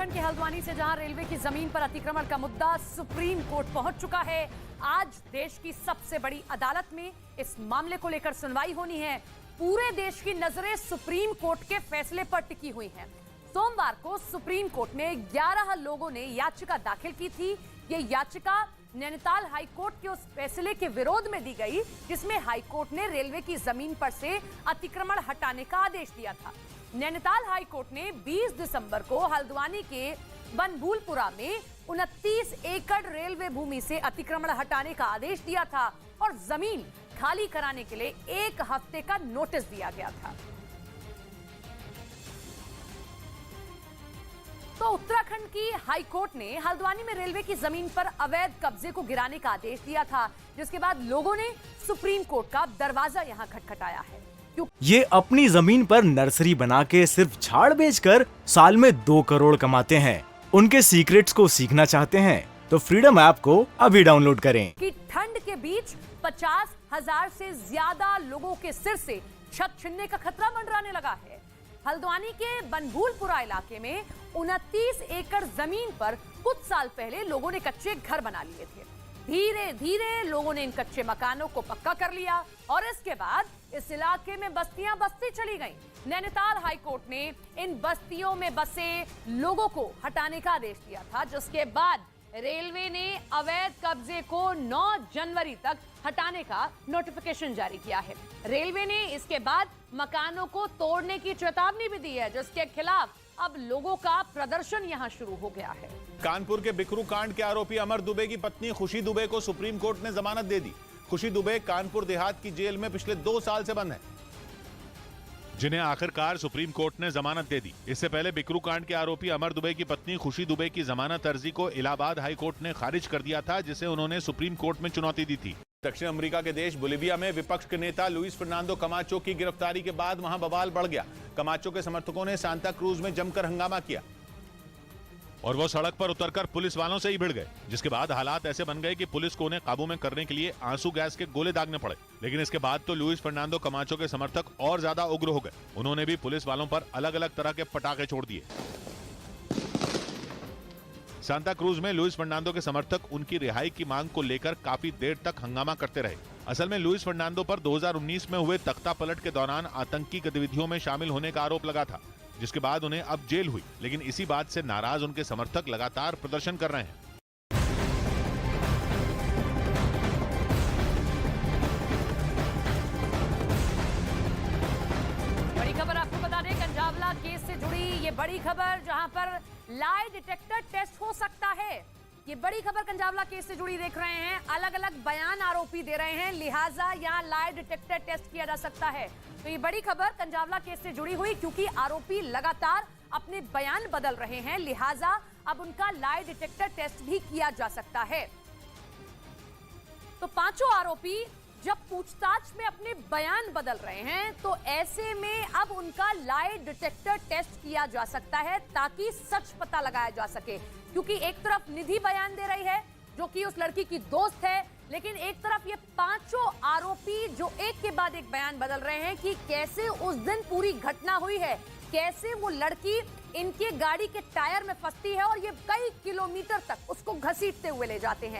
उत्तराखंड के हल्द्वानी से जहां रेलवे की जमीन पर अतिक्रमण का मुद्दा सुप्रीम कोर्ट पहुंच चुका है। आज देश की सबसे बड़ी अदालत में इस मामले को लेकर सुनवाई होनी है। पूरे देश की नजरें सुप्रीम कोर्ट के फैसले पर टिकी हुई हैं। सोमवार को सुप्रीम कोर्ट में 11 लोगों ने याचिका दाखिल की थी। ये याचिका नैनीताल हाईकोर्ट के उस फैसले के विरोध में दी गई जिसमें हाईकोर्ट ने रेलवे की जमीन पर से अतिक्रमण हटाने का आदेश दिया था। नैनीताल हाईकोर्ट ने 20 दिसंबर को हल्द्वानी के बनभूलपुरा में 29 एकड़ रेलवे भूमि से अतिक्रमण हटाने का आदेश दिया था और जमीन खाली कराने के लिए 1 हफ्ते का नोटिस दिया गया था। तो उत्तराखंड की हाईकोर्ट ने हल्द्वानी में रेलवे की जमीन पर अवैध कब्जे को गिराने का आदेश दिया था, जिसके बाद लोगों ने सुप्रीम कोर्ट का दरवाजा यहां खटखटाया है। ये अपनी जमीन पर नर्सरी बना के सिर्फ झाड़ बेचकर साल में 2 करोड़ कमाते हैं। उनके सीक्रेट्स को सीखना चाहते हैं तो फ्रीडम ऐप को अभी डाउनलोड करें। कि ठंड के बीच 50,000 से ज्यादा लोगों के सिर से छत छिनने का खतरा मंडराने लगा है। हल्द्वानी के बनभूलपुरा इलाके में 29 एकड़ जमीन पर कुछ साल पहले लोगों ने कच्चे घर बना लिए थे। धीरे धीरे लोगों ने इन कच्चे मकानों को पक्का कर लिया और इसके बाद इस इलाके में बस्तियां बसती चली गईं। नैनीताल हाईकोर्ट ने इन बस्तियों में बसे लोगों को हटाने का आदेश दिया था, जिसके बाद रेलवे ने अवैध कब्जे को 9 जनवरी तक हटाने का नोटिफिकेशन जारी किया है। रेलवे ने इसके बाद मकानों को तोड़ने की चेतावनी भी दी है, जिसके खिलाफ अब लोगों का प्रदर्शन यहां शुरू हो गया है। कानपुर के बिकरू कांड के आरोपी अमर दुबे की पत्नी खुशी दुबे को सुप्रीम कोर्ट ने जमानत दे दी। खुशी दुबे कानपुर देहात की जेल में पिछले 2 साल से बंद है, जिन्हें आखिरकार सुप्रीम कोर्ट ने जमानत दे दी। इससे पहले बिकरू कांड के आरोपी अमर दुबे की पत्नी खुशी दुबे की जमानत अर्जी को इलाहाबाद हाई कोर्ट ने खारिज कर दिया था, जिसे उन्होंने सुप्रीम कोर्ट में चुनौती दी थी। दक्षिण अमेरिका के देश बोलिविया में विपक्ष के नेता लुइस फर्नांडो कमाचो की गिरफ्तारी के बाद वहां बवाल बढ़ गया। कमाचो के समर्थकों ने सांता क्रूज में जमकर हंगामा किया और वो सड़क पर उतरकर पुलिस वालों से ही भिड़ गए, जिसके बाद हालात ऐसे बन गए कि पुलिस को उन्हें काबू में करने के लिए आंसू गैस के गोले दागने पड़े। लेकिन इसके बाद तो लुइस फर्नांडो कमाचो के समर्थक और ज्यादा उग्र हो गए। उन्होंने भी पुलिस वालों पर अलग अलग तरह के पटाखे छोड़ दिए। सांता क्रूज में लुइस फर्नांडो के समर्थक उनकी रिहाई की मांग को लेकर काफी देर तक हंगामा करते रहे। असल में लुइस फर्नांडो पर 2019 में हुए तख्ता पलट के दौरान आतंकी गतिविधियों में शामिल होने का आरोप लगा था, जिसके बाद उन्हें अब जेल हुई। लेकिन इसी बात से नाराज उनके समर्थक लगातार प्रदर्शन कर रहे हैं। बड़ी खबर आपको बता दें, कंजावला केस से जुड़ी ये बड़ी खबर, जहां पर लाई डिटेक्टर टेस्ट हो सकता है। ये बड़ी खबर कंजावला केस से जुड़ी देख रहे हैं। अलग अलग बयान आरोपी दे रहे हैं, लिहाजा यहां लाई डिटेक्टर टेस्ट किया जा सकता है। तो ये बड़ी खबर कंजावला केस से जुड़ी हुई, क्योंकि आरोपी लगातार अपने बयान बदल रहे हैं, लिहाजा अब उनका लाई डिटेक्टर टेस्ट भी किया जा सकता है। तो 5 आरोपी जब पूछताछ में अपने बयान बदल रहे हैं, तो ऐसे में अब उनका लाई डिटेक्टर टेस्ट किया जा सकता है ताकि सच पता लगाया जा सके। क्योंकि एक तरफ निधि बयान दे रही है जो कि उस लड़की की दोस्त है, लेकिन एक तरफ ये 5 आरोपी जो एक के बाद एक बयान बदल रहे हैं कि कैसे उस दिन पूरी घटना हुई है, कैसे वो लड़की इनके गाड़ी के टायर में फंसती है और ये कई किलोमीटर तक उसको घसीटते हुए ले जाते हैं।